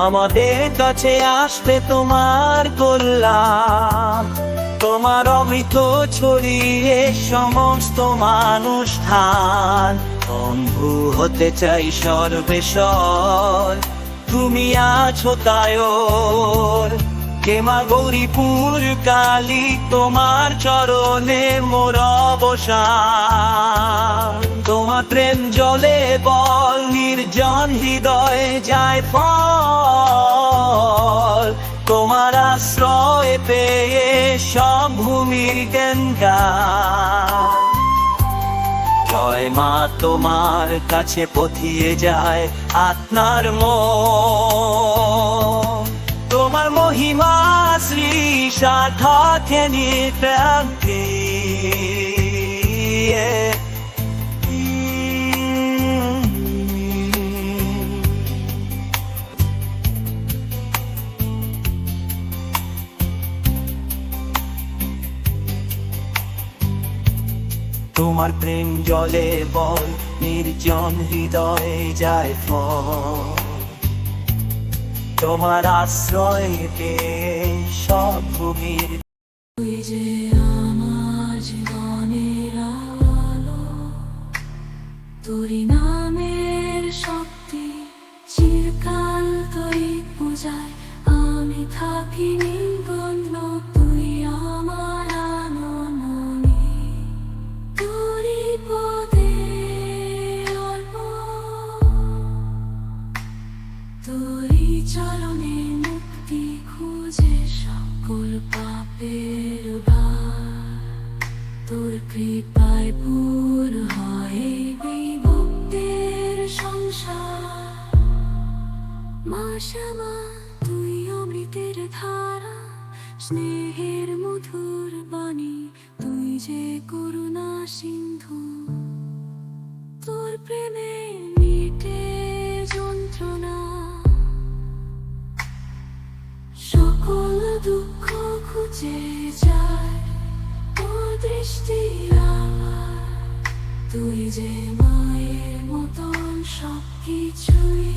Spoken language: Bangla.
আমাদের কাছে আসবে তোমার কল্যাণ। তোমার অমৃত ছড়িয়ে সমস্ত মানুষঠান। বন্ধু হতে চাই সর্বেশ্বর, তুমি আছো তায়োর। কেমা গৌরীপুর কালী, তোমার চরণে মোর অবসান। তোমার প্রেম জলে বল, নির্জন হৃদয়ে যায় ফল। তোমার আশ্রয় পেয়ে সব ভূমির গঙ্গার। জয় মা, তোমার কাছে পথিয়ে যায় আত্মার মন। তোমার মহিমা শ্রী সার্থকে নিক্রান্তি। তোমার প্রেম জলে বল, নির্জন হৃদয়ে যায় ফল। তোমার আশ্রয় পেয়ে সব ভূমির। তুই যে আমার জীবনের আলো, তোরই নামের শক্তি চিরকাল তোই পূজায় আমি থাকি নির্গণ্য। তুই আমার আনমনি, তোরই পদে তোরই চরণে মুক্তি খুঁজে সকল পাপের ভার। তোর কৃপায় পুর হয় বিভক্তের সংসার। মা শ্যামা, তুই অমৃতের ধারা, স্নেহের মধুর বাণী, তুই যে করুণা সিন্ধু। তোর প্রেমে মিটে যন্ত্রণা, সকল দুঃখ খুঁজে যায় তোর দৃষ্টি আমার। তুই যে মায়ের মতন সব কিছুই